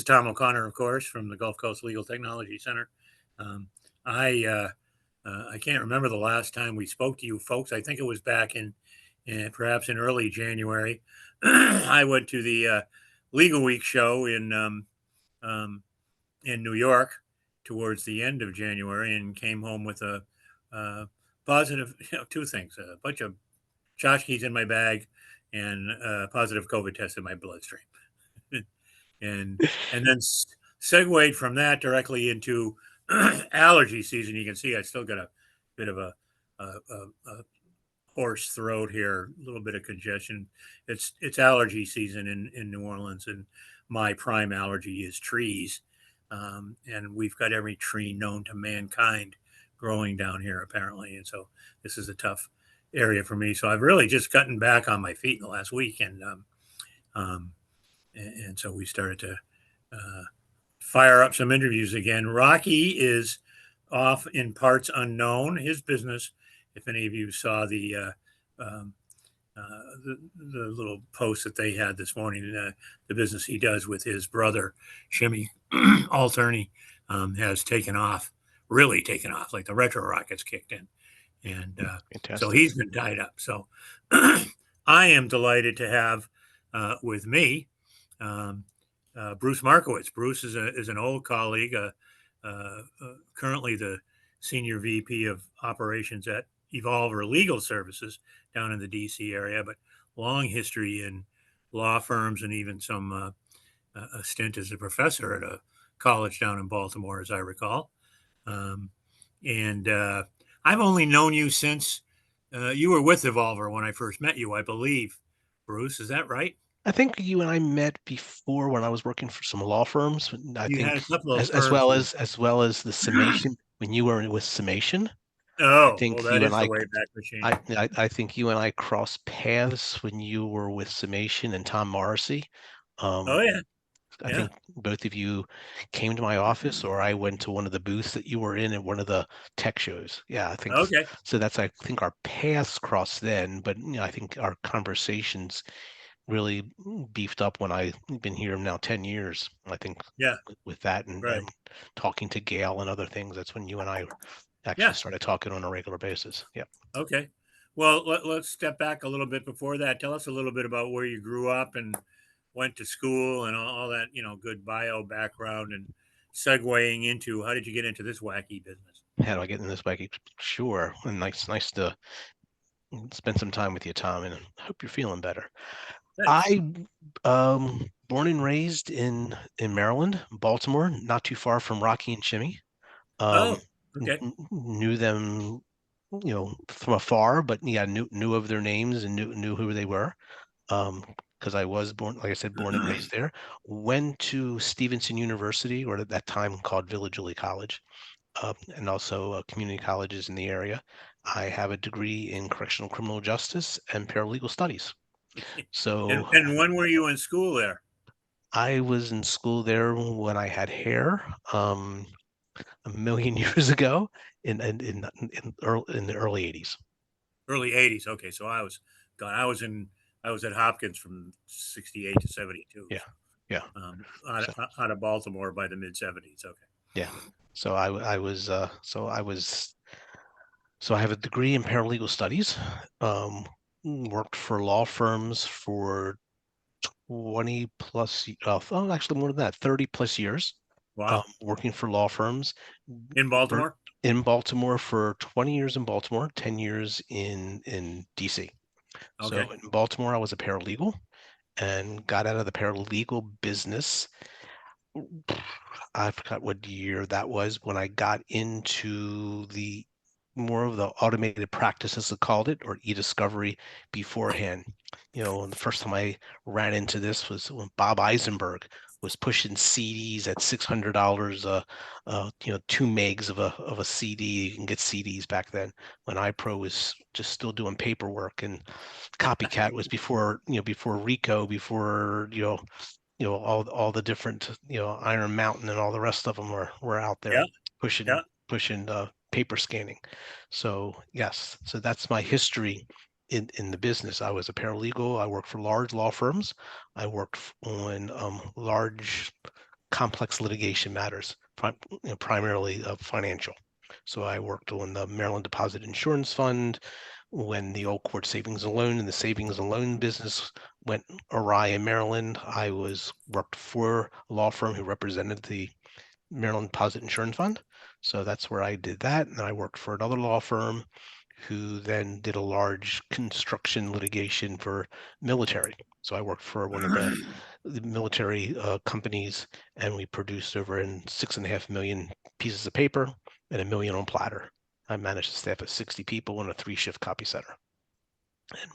Tom O'Connor, of course, from the Gulf Coast Legal Technology Center. Um, I can't remember the last time we spoke to you folks. I think it was back in perhaps in early January. I went to the Legal Week show um, in New York towards the end of January and came home with a positive, two things: a bunch of tchotchkes in my bag and a positive COVID test in my bloodstream. and and then segued from that directly into allergy season. You can see I still got a bit of a hoarse throat here, a little bit of congestion. It's allergy season in New Orleans, and my prime allergy is trees. And we've got every tree known to mankind growing down here apparently, and so this is a tough area for me. So I've really just gotten back on my feet in the last week, um, and so we started to uh, fire up some interviews again. Rocky is off in parts unknown. His business, if any of you saw the little post that they had this morning, the business he does with his brother, Shimmy Alterney, has taken off, really taken off, like the retro rockets kicked in. And so Fantastic. he's been tied up. So I am delighted to have with me um, Bruce Markowitz. Bruce is an old colleague, currently the senior VP of operations at Evolver Legal Services down in the DC area, but long history in law firms and even some a stint as a professor at a college down in Baltimore, as I recall. Um, and I've only known you since you were with Evolver when I first met you, I believe. Bruce, is that right? I think you and I met before when I was working for some law firms. I You had think a couple of as firms well with. as the summation when you were with summation. I Oh, well, think that you and is the I way back machine. I think you and I crossed paths when you were with Summation and Tom Morrissey. Um, Oh, yeah. I Yeah. think both of you came to my office, or I went to one of the booths that you were in at one of the tech shows. Yeah, I think Okay. so. That's I think our paths crossed then, but I think our conversations really beefed up when I've been here now 10 years. I think Yeah. with that Right. and talking to Gail and other things, that's when you and I actually Yeah. started talking on a regular basis. Yep. Okay. Well, let's step back a little bit before that. Tell us a little bit about where you grew up and went to school and all that, good bio background and segueing into how did you get into this wacky business? How do I get in this way? Sure. And nice to spend some time with you, Tom, and I hope you're feeling better. Thanks. I born and raised in Maryland, Baltimore, not too far from Rocky and Shimmy. Um, Oh, okay. knew them, from afar, but yeah, knew of their names and knew who they were. Because I was born, like I said, born and raised there. Went to Stevenson University, or at that time called Village Lee College, and also community colleges in the area. I have a degree in correctional criminal justice and paralegal studies. and So and when were you in school there? I was in school there when I had hair, a million years ago in the early 80s. Early '80s. Okay, so I was gone. I was at Hopkins from '68 to '72. Yeah, So yeah. out So of Baltimore by the mid '70s. Okay. yeah. So I have a degree in paralegal studies. Um, Worked for law firms for 20 plus, actually more than that, 30 plus years, Wow. working for law firms. In Worked Baltimore. in Baltimore for 20 years in Baltimore, 10 years in DC. So Okay. in Baltimore, I was a paralegal and got out of the paralegal business. I forgot what year that was when I got into the more of the automated practice, as they called it, or e-discovery beforehand. The first time I ran into this was when Bob Eisenberg was pushing CDs at $600, 2 megs of a CD. You can get CDs back then when iPro was just still doing paperwork, and Copycat was before Rico, before all the different Iron Mountain and all the rest of them were out there Yeah. pushing Yeah. pushing paper scanning. So yes, so that's my history in the business. I was a paralegal. I worked for large law firms. I worked on large complex litigation matters, primarily financial. So I worked on the Maryland Deposit Insurance Fund when the old court savings and loan and the savings and loan business went awry in Maryland. I was worked for a law firm who represented the Maryland Deposit Insurance Fund. So that's where I did that. And then I worked for another law firm who then did a large construction litigation for military. So I worked for one of the military companies, and we produced over in 6.5 million pieces of paper and 1 million on platter. I managed to staff at 60 people in a 3-shift copy center and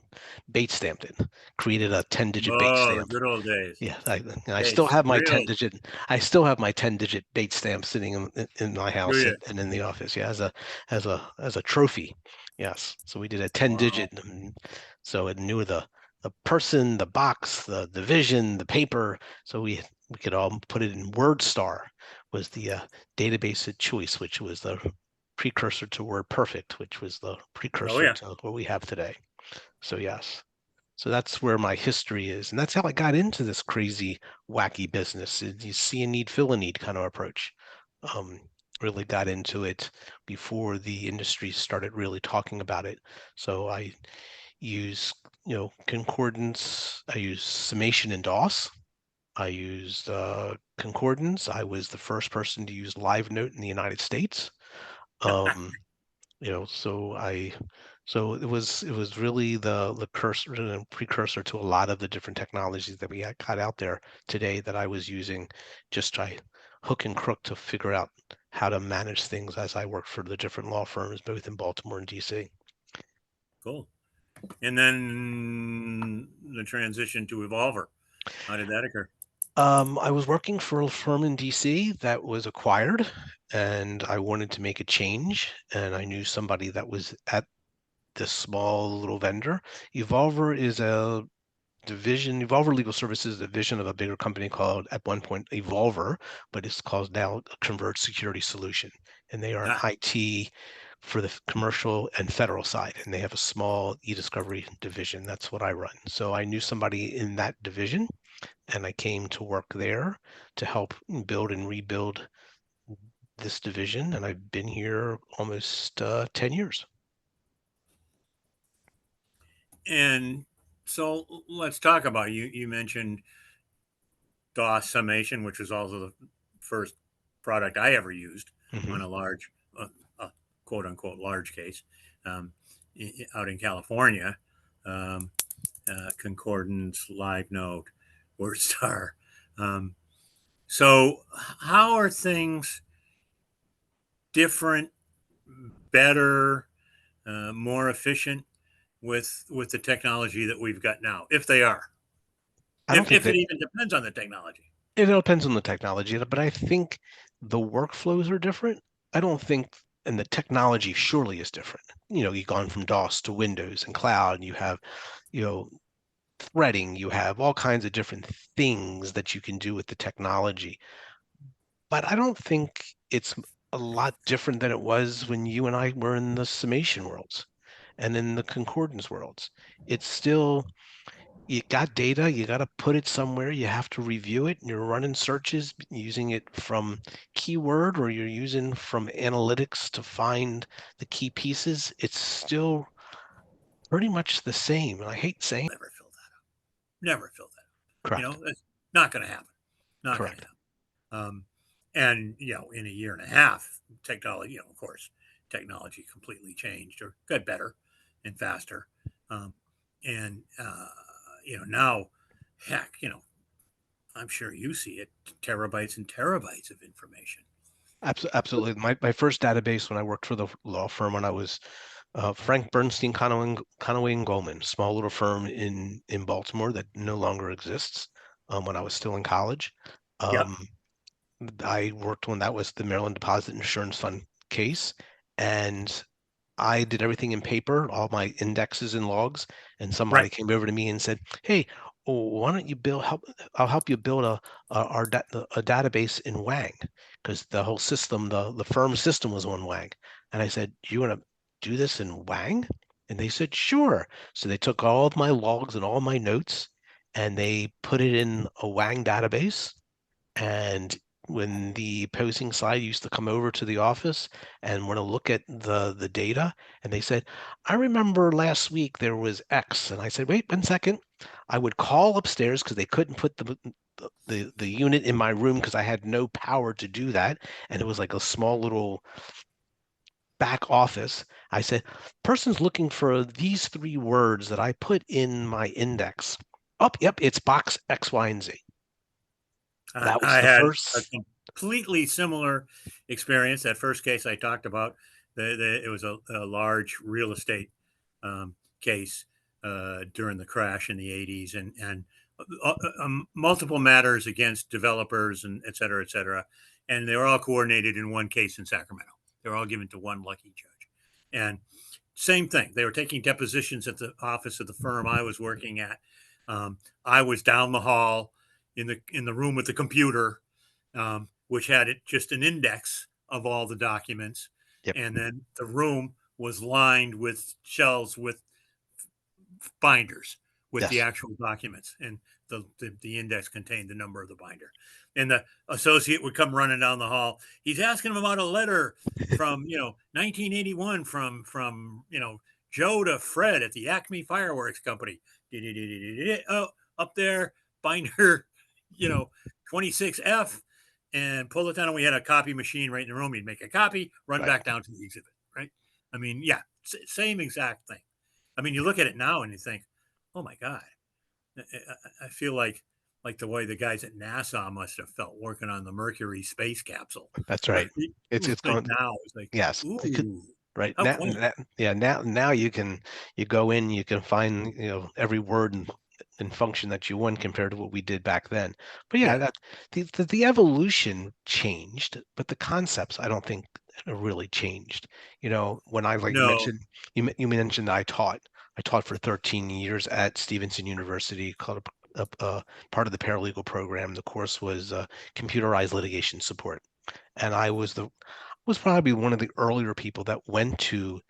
bait stamped it, created a 10-digit bait Oh, the stamp. good old days. Yeah, I Hey, still have my 10 really? digit I still have my 10-digit date stamp sitting in my Do house you? and in the office. Yeah, as a trophy. Yes. So we did a 10 Wow. digit, so it knew the person, the box, the division, the paper. So we could all put it in WordStar was the database of choice, which was the precursor to WordPerfect, which was the Oh, precursor yeah. to what we have today. So yes. So that's where my history is. And that's how I got into this crazy, wacky business. You see a need, fill a need kind of approach. Um, really got into it before the industry started really talking about it. So I use, concordance. I use summation in DOS. I used concordance. I was the first person to use Live Note in the United States. Um, so it was really the cursor and precursor to a lot of the different technologies that we got out there today that I was using, just try hook and crook to figure out how to manage things as I worked for the different law firms both in Baltimore and DC. Cool. And then the transition to Evolver. How did that occur? I was working for a firm in DC that was acquired, and I wanted to make a change, and I knew somebody that was at this small little vendor. Evolver is a division. Evolver Legal Services is a division of a bigger company called, at one point, Evolver, but it's called now Converge Security Solution. And they are an Ah, IT for the commercial and federal side. And they have a small e-discovery division. That's what I run. So I knew somebody in that division, and I came to work there to help build and rebuild this division. And I've been here almost 10 years. and so let's talk about you. You mentioned DOS summation, which was also the first product I ever used Hmm. on a large, quote unquote, large case um, out in California. Um, Concordance, Live Note, WordStar. Um, so, how are things different, better, more efficient with the technology that we've got now, if they are? I don't think If it that even depends on the technology. it all depends on the technology, but I think the workflows are different. I don't think, and the technology surely is different. You've gone from DOS to Windows and cloud, and you have, you know, threading, you have all kinds of different things that you can do with the technology. But I don't think it's a lot different than it was when you and I were in the summation worlds and in the concordance worlds. It's still, you got data, you got to put it somewhere, you have to review it, and you're running searches using it from keyword or you're using from analytics to find the key pieces. It's still pretty much the same. And I hate saying Never fill that up. Never fill that up. You correct, know, it's not going to happen. Not going to correct. happen. And in a year and a half, technology, of course, technology completely changed or got better and faster. Um, and now, heck, I'm sure you see it, terabytes and terabytes of information. Absolutely. My first database when I worked for the law firm when I was Frank Bernstein Conaway and Goldman, small little firm in Baltimore that no longer exists. When I was still in college, Yep. um, I worked when that was the Maryland Deposit Insurance Fund case, and I did everything in paper, all my indexes and logs, and somebody Right. came over to me and said, "Hey, why don't you I'll help you build a database in Wang because the whole system, the firm system was on Wang." And I said, "You want to do this in Wang?" And they said, "Sure." So they took all of my logs and all my notes and they put it in a Wang database And when the opposing side used to come over to the office and want to look at the data, and they said, I remember last week there was X. And I said, wait 1 second. I would call upstairs because they couldn't put the unit in my room because I had no power to do that. And it was like a small little back office. I said, person's looking for these 3 words that I put in my index. Oh, yep, it's box X, Y, and Z. That was I the had a first. completely similar experience. That first case I talked about, it was a large real estate case during the crash in the 80s, and multiple matters against developers and et cetera, et cetera. And they were all coordinated in one case in Sacramento. They were all given to one lucky judge. And same thing. They were taking depositions at the office of the firm I was working at. I was down the hall in the room with the computer, which had it just an index of all the documents, Yep. and then the room was lined with shelves with binders with the Yes. actual documents, and the index contained the number of the binder. And the associate would come running down the hall. He's asking him about a letter from 1981 from Joe to Fred at the Acme Fireworks Company. Oh, up there, binder, 26F, and pull it down. And we had a copy machine right in the room. He'd make a copy, run Right. back down to the exhibit. Right. I mean, yeah, same exact thing. I mean, you look at it now and you think, oh my God, I feel like the way the guys at NASA must have felt working on the Mercury space capsule, That's right? right. It's Like going. now, it's like, Yes. ooh, Right how now, quaint. yeah, now you go in, you can find every word and function that you want compared to what we did back then. But yeah, Yeah. that the evolution changed, but the concepts I don't think really changed. When I like you No. mentioned you mentioned I taught for 13 years at Stevenson University, called a part of the paralegal program. The course was computerized litigation support, and I was probably one of the earlier people that went to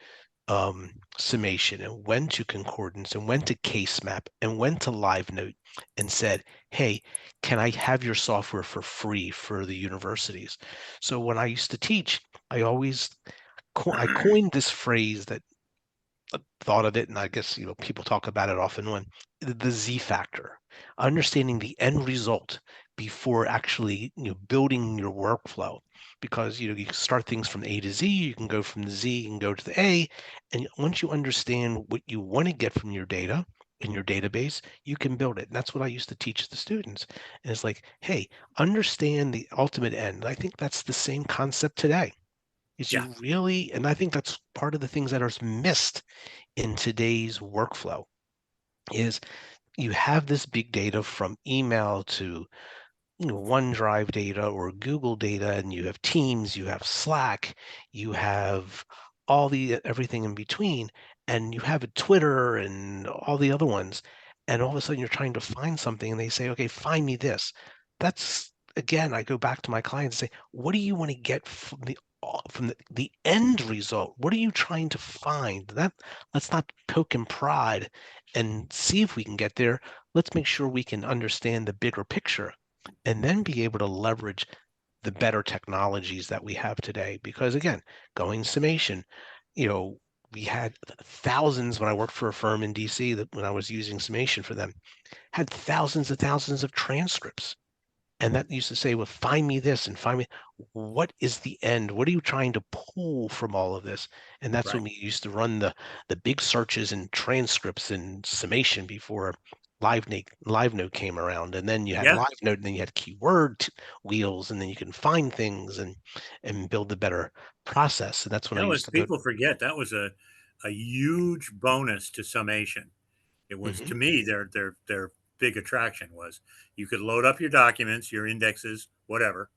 summation and went to concordance and went to case map and went to live note and said, hey, can I have your software for free for the universities? So when I used to teach, I always I coined this phrase that thought of it, and I guess people talk about it often, when the Z factor, understanding the end result before actually building your workflow, because you can start things from A to Z, you can go from the Z, you can go to the A, and once you understand what you want to get from your data in your database, you can build it. And that's what I used to teach the students. And it's like, hey, understand the ultimate end. And I think that's the same concept today. Is Yeah. you really, and I think that's part of the things that are missed in today's workflow is you have this big data from email to OneDrive data or Google data, and you have Teams, you have Slack, you have all the everything in between, and you have a Twitter and all the other ones, and all of a sudden you're trying to find something, and they say, "Okay, find me this." That's again, I go back to my clients and say, "What do you want to get from the end result? What are you trying to find?" Let's not poke and prod and see if we can get there. Let's make sure we can understand the bigger picture and then be able to leverage the better technologies that we have today. Because again, going summation, you know, we had thousands when I worked for a firm in DC that when I was using summation for them, had thousands of transcripts. And that used to say, well, find me this and find me what is the end? What are you trying to pull from all of this? And that's when Right. we used to run the big searches and transcripts and summation before LiveNote came around. And then you had Yeah. LiveNote, and then you had wheels, and then you can find things and build a better process. And that's when I Now, used as to go. people forget, that was a huge bonus to summation. It was, Mhm. to me, their big attraction was you could load up your documents, your indexes, whatever,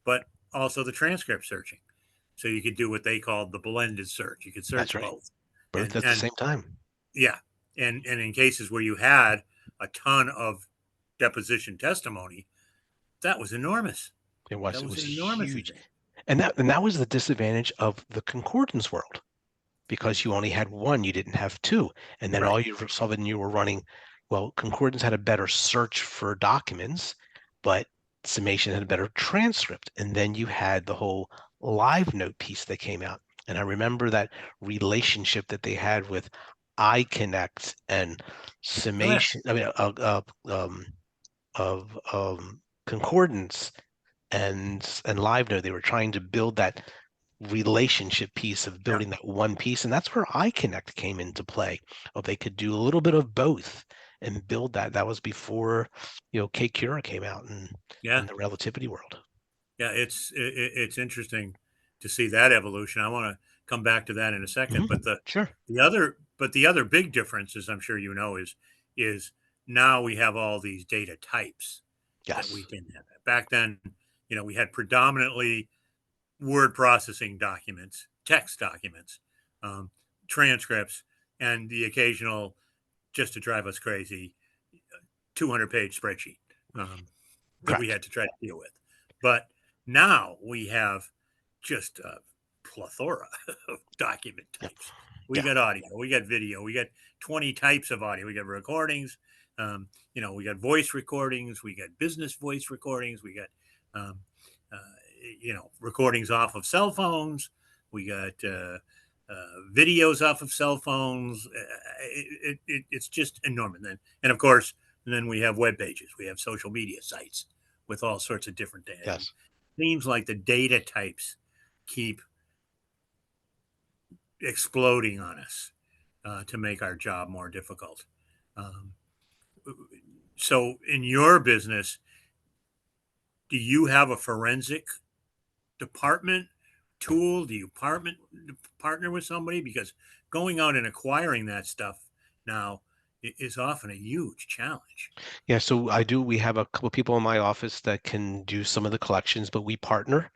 but also the transcript searching. So you could do what they called the blended search. You could That's search right. both. Both at the And same time. yeah, and in cases where you had a ton of deposition testimony, that was enormous. That It was was an enormous huge. advantage. And that was the disadvantage of the concordance world, because you only had one, you didn't have two. And then Right. all you of a sudden you were running, well, concordance had a better search for documents, but summation had a better transcript. And then you had the whole live note piece that came out. And I remember that relationship that they had with iConnect and Oh yeah, summation, I mean, of concordance and live note. They were trying to build that relationship piece of yeah, building that one piece. And that's where iConnect came into play. Of they could do a little bit of both and build that. That was before, K Cura came out and yeah, in the relativity world. yeah. It's interesting to see that evolution. I want to come back to that in a second, but Sure. the other big difference, as I'm sure you know, is now we have all these data types that we Yes. didn't have. Back then, we had predominantly word processing documents, text documents, um, transcripts, and the occasional, just to drive us crazy, 200-page spreadsheet that we Correct. had to try to deal with. But now we have just a plethora of document Yep. types. We Yeah. got audio, we got video, we got 20 types of audio, we got recordings, we got voice recordings, we got business voice recordings, we got, um, uh, recordings off of cell phones, we got videos off of cell phones. It's just enormous. And of course, then we have web pages, we have social media sites with all sorts of different data. And Yes. it seems like the data types keep exploding on us to make our job more difficult. Um, so, in your business, do you have a forensic department tool? Do you partner with somebody? Because going out and acquiring that stuff now is often a huge challenge. Yeah. So I do. We have a couple people in my office that can do some of the collections, but we partner.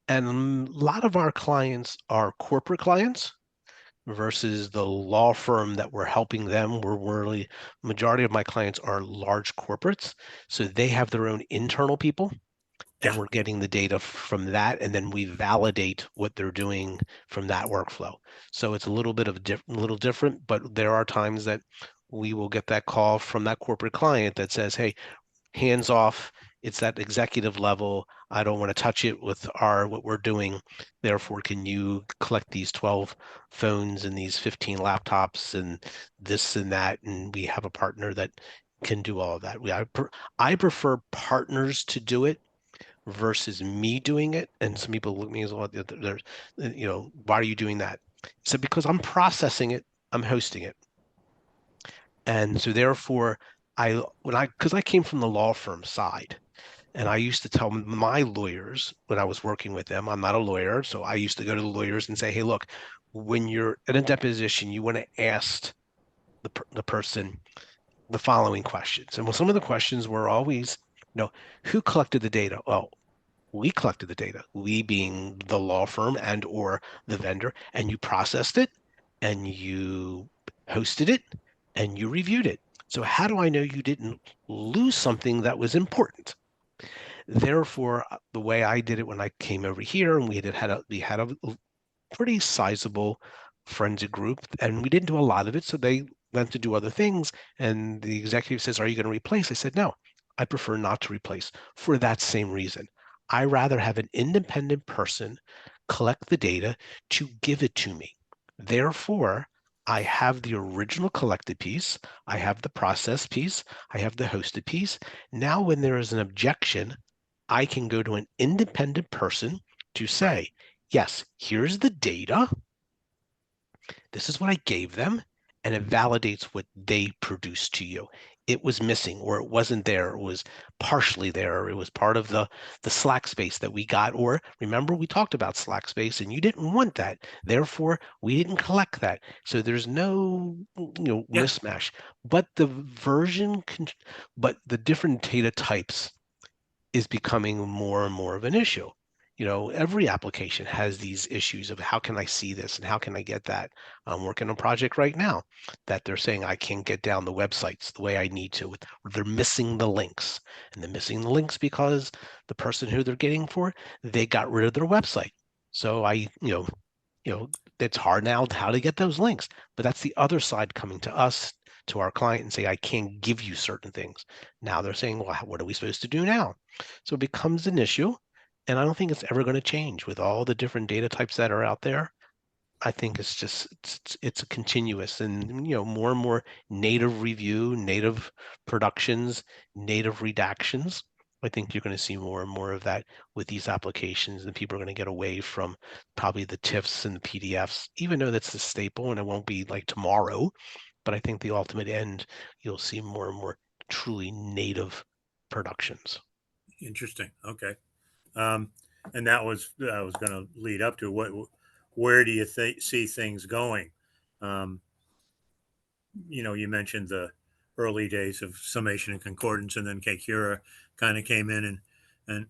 And a lot of our clients are corporate clients versus the law firm that we're helping them. We're really, majority of my clients are large corporates. So they have their own internal people and Yeah, we're getting the data from that. And then we validate what they're doing from that workflow. So it's a little bit of little different, but there are times that we will get that call from that corporate client that says, hey, hands off. It's that executive level. I don't want to touch it with our what we're doing. Therefore, can you collect these 12 phones and these 15 laptops and this and that? And we have a partner that can do all of that. I prefer partners to do it versus me doing it. And some people look at me as well, there's, why are you doing that? So because I'm processing it, I'm hosting it. And so therefore, because I came from the law firm side, and I used to tell my lawyers when I was working with them, I'm not a lawyer, so I used to go to the lawyers and say, hey, look, when you're in a deposition, you want to ask the person the following questions. And well, some of the questions were always, who collected the data? Well, we collected the data, we being the law firm and or the vendor, and you processed it and you hosted it and you reviewed it. So how do I know you didn't lose something that was important? Therefore, the way I did it when I came over here, and we had a pretty sizable forensic group, and we didn't do a lot of it, so they went to do other things. And the executive says, "Are you going to replace?" I said, "No, I prefer not to replace for that same reason. I rather have an independent person collect the data to give it to me. Therefore, I have the original collected piece, I have the process piece, I have the hosted piece. Now, when there is an objection, I can go to an independent person to right. say, yes, here's the data. This is what I gave them. And it validates what they produced to you. It was missing or it wasn't there. It was partially there. Or it was part of the Slack space that we got. Or remember, we talked about Slack space and you didn't want that. Therefore, we didn't collect that. So there's no Yeah, mismatch. But but the different data types is becoming more and more of an issue. Every application has these issues of how can I see this and how can I get that? I'm working on a project right now that they're saying I can't get down the websites the way I need to. They're missing the links, and they're missing the links because the person who they're getting for, they got rid of their website. So you know, it's hard now how to get those links. But that's the other side coming to us to our client and say, I can't give you certain things. Now they're saying, well, what are we supposed to do now? So it becomes an issue. And I don't think it's ever going to change with all the different data types that are out there. I think it's just it's a continuous and more and more native review, native productions, native redactions. I think you're going to see more and more of that with these applications, and people are going to get away from probably the TIFFs and the PDFs, even though that's the staple and it won't be like tomorrow. But I think the ultimate end, you'll see more and more truly native productions. Interesting. Okay. Um, and that was going to lead up to where do you see things going? Um, you mentioned the early days of summation and concordance, and then Kcura kind of came in and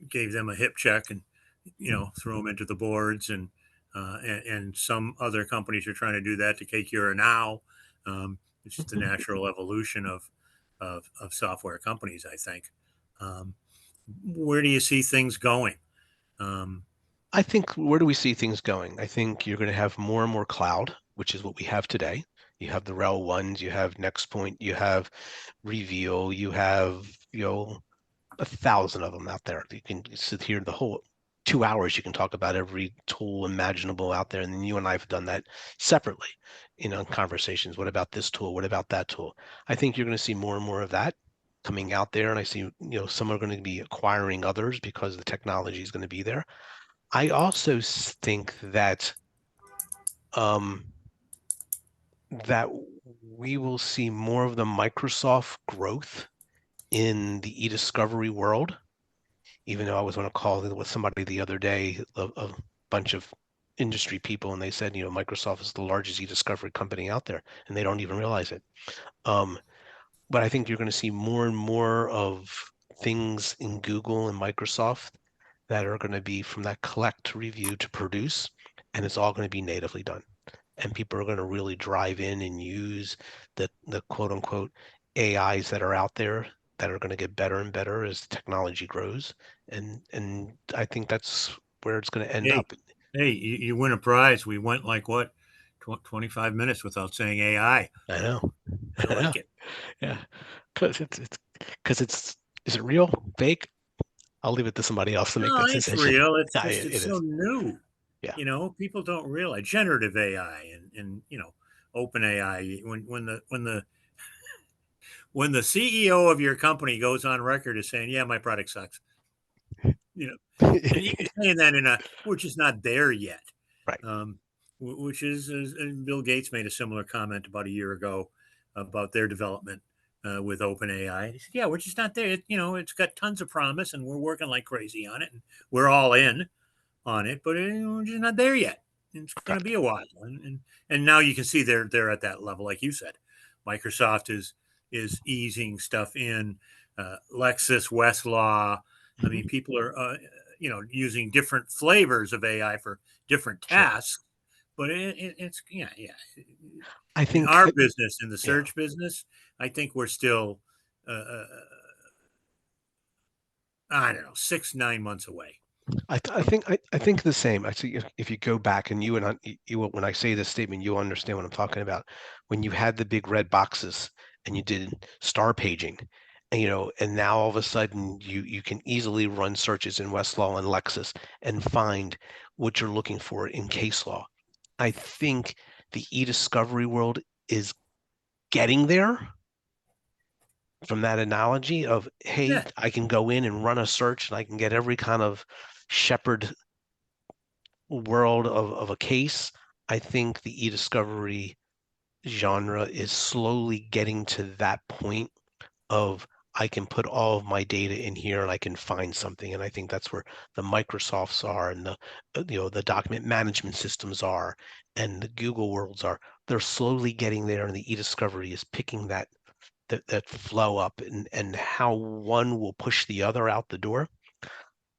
gave them a hip check and threw them into the boards, and some other companies are trying to do that to Kcura now. It's just the natural evolution of software companies, I think. Um, where do you see things going? Um, I think where do we see things going? I think you're going to have more and more cloud, which is what we have today. You have the RHEL ones, you have NextPoint, you have Reveal, you have 1,000 of them out there. You can sit here the whole 2 hours. You can talk about every tool imaginable out there, and then you and I have done that separately, in conversations. What about this tool? What about that tool? I think you're going to see more and more of that coming out there, and I see some are going to be acquiring others because the technology is going to be there. I also think um, that we will see more of the Microsoft growth in the e-discovery world. Even though I was on a call with somebody the other day, a bunch of industry people, and they said, Microsoft is the largest e-discovery company out there, and they don't even realize it. But I think you're going to see more and more of things in Google and Microsoft that are going to be from that collect, review to produce, and it's all going to be natively done. And people are going to really drive in and use the quote unquote AIs that are out there that are going to get better and better as the technology grows. And I think that's where it's going to end hey, up. hey, you win a prize. We went like what, 25 minutes without saying AI. I know. I I know. like it. Yeah. Because it's is it real? Fake? I'll leave it to somebody else to make No, that it's decision. real. It's Yeah, just it it's so is. new. Yeah. People don't realize generative AI and open AI. When the CEO of your company goes on record as saying, "Yeah, my product sucks," you know, and he's saying that we're just not there yet. Right. Which and Bill Gates made a similar comment about a year ago about their development with OpenAI. He said, "Yeah, we're just not there. It's got tons of promise, and we're working like crazy on it, and we're all in on it, but we're just not there yet. It's going to Correct. be a while." And now you can see they're at that level, like you said. Microsoft is easing stuff in. Lexis, Westlaw. I Hmm. mean, people are using different flavors of AI for different Sure. tasks, but it's yeah. I In think, our business, in the yeah. search business, I think we're still I don't know 6 9 months away. I think the same. I see if you go back and when I say this statement, you understand what I'm talking about. When you had the big red boxes and you did star paging, and now all of a sudden you can easily run searches in Westlaw and Lexis and find what you're looking for in case law. I think the e-discovery world is getting there from that analogy of, hey, Yeah, I can go in and run a search and I can get every kind of shepherd world of a case. I think the e-discovery genre is slowly getting to that point of I can put all of my data in here and I can find something. And I think that's where the Microsofts are and the document management systems are and the Google worlds are. They're slowly getting there, and the e-discovery is picking that flow up, and how one will push the other out the door.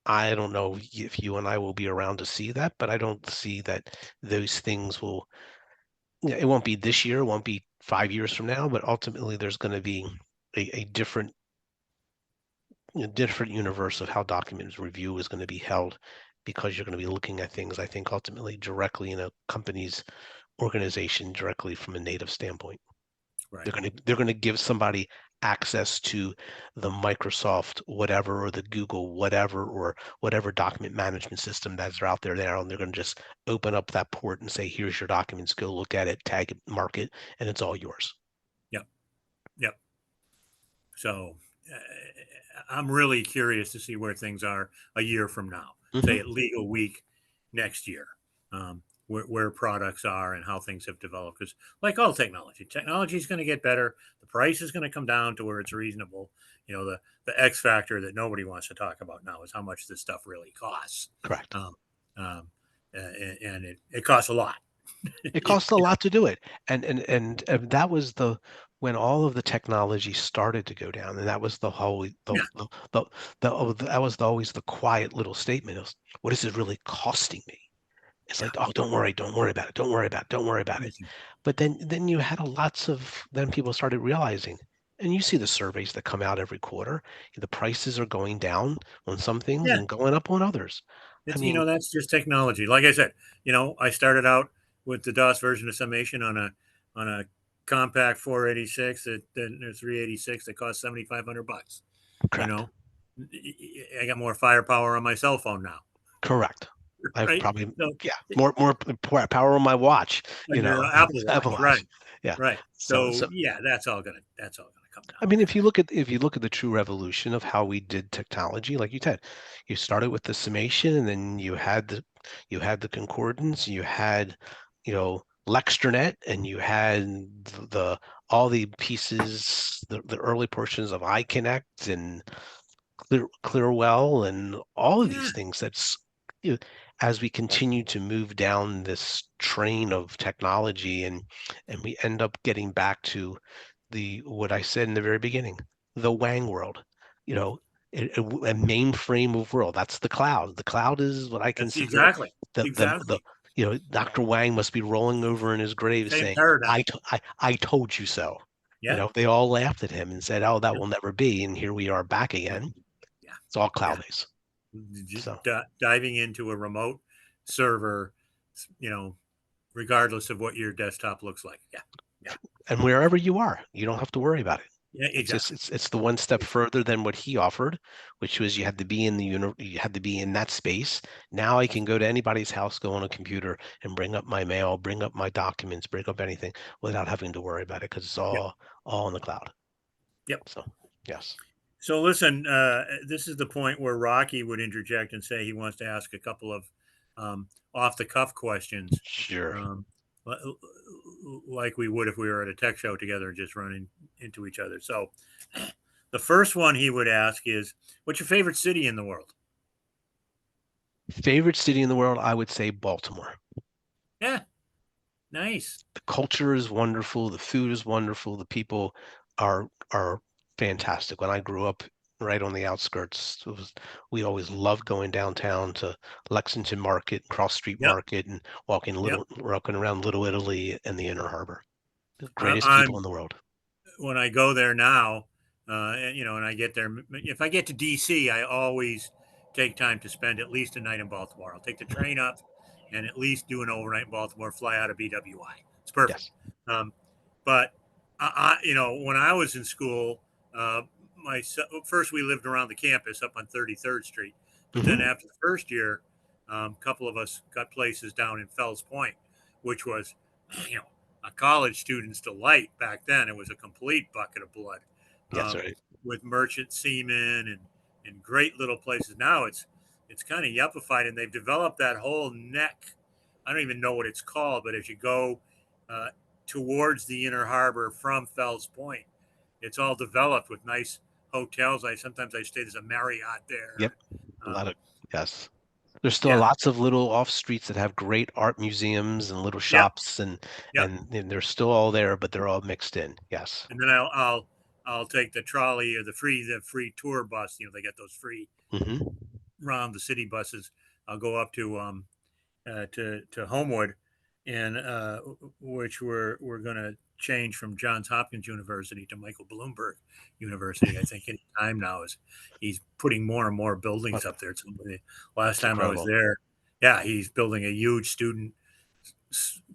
I don't know if you and I will be around to see that, but I don't see that those things will, it won't be this year, it won't be 5 years from now, but ultimately there's going to be a different universe of how documents review is going to be held, because you're going to be looking at things, I think, ultimately directly in a company's organization directly from a native standpoint. Right. They're gonna give somebody access to the Microsoft whatever or the Google whatever or whatever document management system that's out there now, and they're gonna just open up that port and say, here's your documents, go look at it, tag it, mark it, and it's all yours. Yep. Yep. So I'm really curious to see where things are a year from now, Hmm. say at Legal Week next year, where products are and how things have developed. Because, like all technology is going to get better. The price is going to come down to where it's reasonable. The X factor that nobody wants to talk about now is how much this stuff really costs. Correct. Um, um, and it costs a lot. It you costs a know, lot to do it, and that was the when all of the technology started to go down, and that was the whole yeah, that was always the quiet little statement of what is it really costing me? It's yeah. like, oh, don't worry about it, don't worry about it, don't worry about it. Listen, But then you had a lots of then people started realizing, and you see the surveys that come out every quarter, the prices are going down on some things yeah. and going up on others. I It's mean, that's just technology. Like I said, I started out with the DOS version of Summation on a compact 486 that 386 that cost $7,500. You correct. know, I got more firepower on my cell phone now, Correct. I've right? probably So yeah, power on my watch, on your Apple Apple Watch, Watch. right? Yeah. Right. So So so yeah, that's all gonna come I down mean, to that. if you look at the true revolution of how we did technology, like you said, you started with the summation, and then you had the concordance, you had, Lextranet, and you had all the pieces, the early portions of iConnect and Clearwell and all of Yeah, these things you know, as we continue to move down this train of technology and we end up getting back to the what I said in the very beginning, the Wang world, you know, a mainframe of world. That's the cloud. The cloud is what I that's consider exactly, the exactly Dr. Wang must be rolling over in his grave same saying, paradigm. I told you so. Yeah. They all laughed at him and said, oh, that Yep. will never be. And here we are back Yep. again. Yeah. It's all Yeah. cloud-based. Just So, diving into a remote server, you know, regardless of what your desktop looks like. Yeah, yeah, and wherever you are, you don't have to worry about it. yeah, It's just exactly. it's the one step further than what he offered, which was you had to be in that space. Now I can go to anybody's house, go on a computer, and bring up my mail, bring up my documents, bring up anything without having to worry about it because it's Yep, all in the cloud. yep. So, yes, So listen, this is the point where Rocky would interject and say he wants to ask a couple of off the cuff questions, sure. um, like we would if we were at a tech show together and just running into each other. So the first one he would ask is, "What's your favorite city in the world?" Favorite city in the world, I would say Baltimore. Yeah, nice. The culture is wonderful, the food is wonderful, the people are fantastic. When I grew up right on the outskirts, we always loved going downtown to Lexington Market, Cross Street Yep, Market, and yep. walking around Little Italy and the Inner Harbor. The I, greatest people I'm in the world. when I go there now, and I get there, if I get to DC, I always take time to spend at least a night in Baltimore. I'll take the Mhm. train up and at least do an overnight in Baltimore, fly out of BWI. It's perfect. Yes. Um, but when I was in school, uh, first we lived around the campus up on 33rd Street, but then Hmm. after the first year, a couple of us got places down in Fells Point, which was, you know, a college student's delight back then. It was a complete bucket of blood, Yes, um, right. with merchant seamen and great little places. Now it's kind of yuppified, and they've developed that whole neck. I don't even know what it's called, but as you go uh, towards the inner harbor from Fells Point, it's all developed with nice hotels. I stay. There's a Marriott Yep. there. A Um, lot of yes. There's still yeah, lots of little off streets that have great art museums and little yep, shops yep. and they're still all there, but they're all mixed in. Yes. And then I'll take the trolley or the free tour bus. They got those free Hmm. round the city buses. I'll go up to Homewood, and which we're going to change from Johns Hopkins University to Michael Bloomberg University. I think any time now is he's putting more and more buildings up there. Last It's time I was incredible. there, yeah, he's building a huge student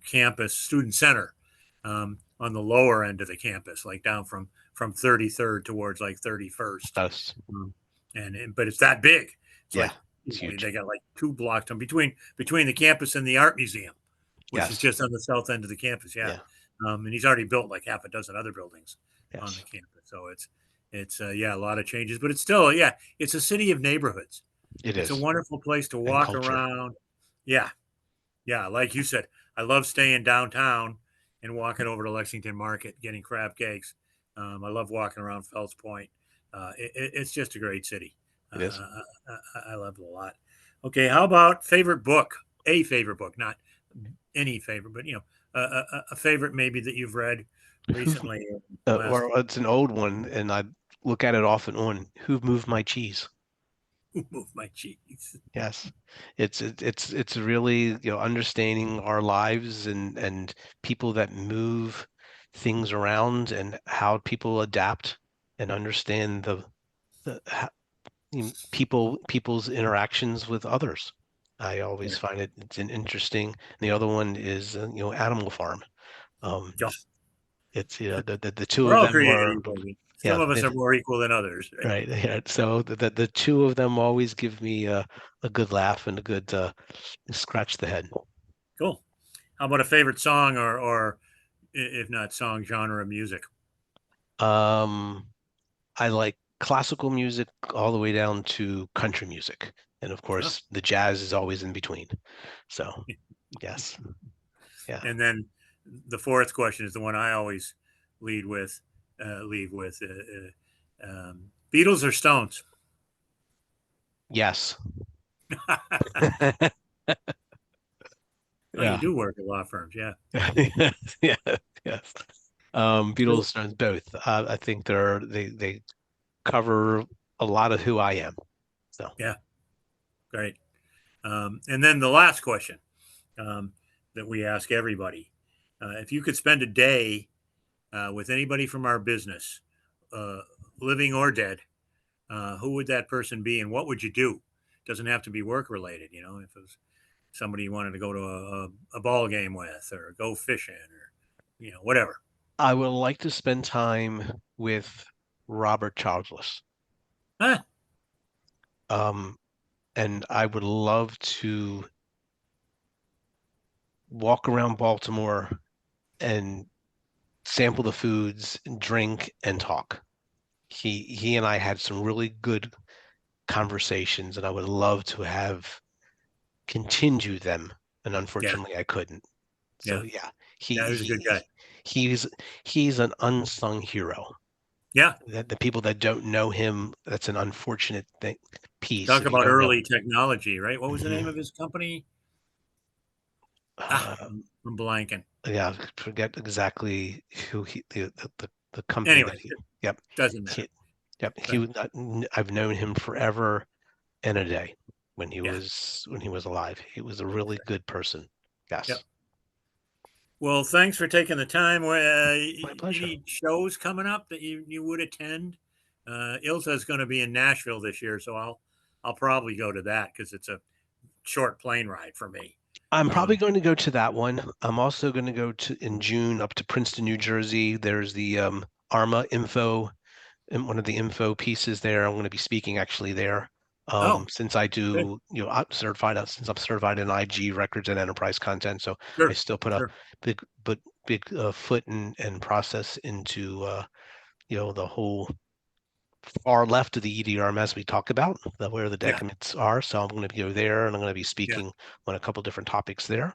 campus student center on the lower end of the campus, like down from 33rd towards like 31st. Us. And but it's that big. It's Yeah, like it's huge. they got like 2 blocks between the campus and the art museum, which is Yes. just on the south end of the campus. Yeah, Yeah. and he's already built like half a dozen other buildings on the Yes. campus. So it's yeah, a lot of changes, but it's still, yeah, it's a city of neighborhoods. It It's a is. wonderful place to And walk culture. around. Yeah, yeah, like you said, I love staying downtown and walking over to Lexington Market, getting crab cakes. I love walking around Fells Point. It's just a great city. It is. I love it a lot. Okay, how about favorite book? A favorite book, not any favorite, but a favorite maybe that you've read recently. Last Or it's an old one, and I look at it off and on. Who moved my cheese? move my cheese. Yes, it's really, understanding our lives and people that move things around and how people adapt and understand people's interactions with others. I always find it's an interesting. The other one is Animal Farm. Um, Yeah, it's the two we're of all them created are equally. Some yeah of us are more equal than others, right? right. Yeah. So the two of them always give me a good laugh and a good scratch the head. Cool. How about a favorite song or if not song, genre of music? Um, I like classical music all the way down to country music. And of Huh. course, the jazz is always in between. So, yes. Yeah. And then the fourth question is the one I always lead with, leave with. Beatles or Stones? Yes. Oh, you Yeah. do work at law firms, yeah. Yeah. Yes. Beatles, Cool. Stones, both. I think they cover a lot of who I am. So Yeah, great. And then the last question um, that we ask everybody: if you could spend a day with anybody from our business, uh, living or dead, who would that person be, and what would you do? Doesn't have to be work related, if it was somebody you wanted to go to a ball game with, or go fishing, or whatever. I would like to spend time with Robert Childress. Ah, Um, and I would love to walk around Baltimore and sample the foods, drink, and talk. He and I had some really good conversations, and I would love to have continued them. And yeah, unfortunately, I couldn't. So yeah, yeah, yeah. He was a good guy. he's he's an unsung hero. Yeah, That the people that don't know him, that's an unfortunate piece talk if you about don't know. early technology, right? What was the name Mhm. of his company? Ah, Uh, I'm blanking. yeah, forget exactly who the company Anyway, that he. it Yep, doesn't matter. he, yep. Okay. I've known him forever and a day Yeah. when he was alive. He was a really good person. Yep. Yes, Well, thanks for taking the time. my pleasure. Any shows coming up that you would attend? Ilsa is going to be in Nashville this year, so I'll probably go to that because it's a short plane ride for me. I'm probably Um, going to go to that one. I'm also going to go to in June up to Princeton, New Jersey. There's the ARMA info and one of the info pieces there. I'm going to be speaking actually there. oh, Since I good. do, I'm certified since I'm certified in IG records and enterprise content, so I Sure, still put a sure. big, but big foot and process into the whole far left of the EDRM as we talk about, where the Yeah, deciments are. So I'm going to go there and I'm going to be yeah. speaking on a couple different topics there.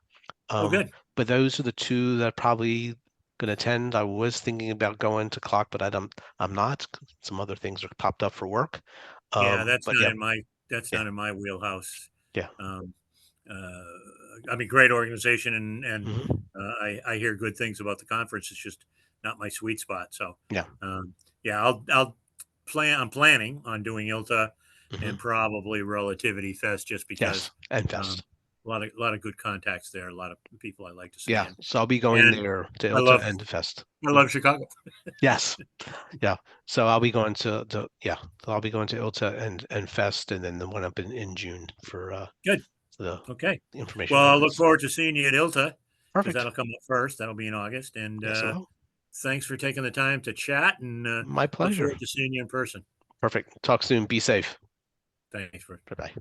Oh, Um, good. but those are the two that probably going to attend. I was thinking about going to Clock, but I'm not. Some other things are popped up for work. Yeah, But yeah, that's yeah, not in my wheelhouse. yeah. Um, I mean, great organization, and Hmm. I hear good things about the conference. It's just not my sweet spot. So, Yeah. yeah, I'll plan. I'm planning on doing ILTA Hmm. and probably Relativity Fest just Yes. because And um, Fest. a lot of good contacts there. A lot of people I like to stay Yeah. in, So I'll be going and there to I ILTA love and Fest. I love Chicago. Yes. Yeah. So I'll be going to yeah. So I'll be going to ILTA and Fest, and then the one up in June for Good. the Okay. information Well, I look conference. forward to seeing you at ILTA, because Perfect. that'll come up first. That'll be in August. And Yes, it will. thanks for taking the time to chat, and My look pleasure. forward to seeing you in person. Perfect. Talk soon. Be safe. Thanks for Bye-bye.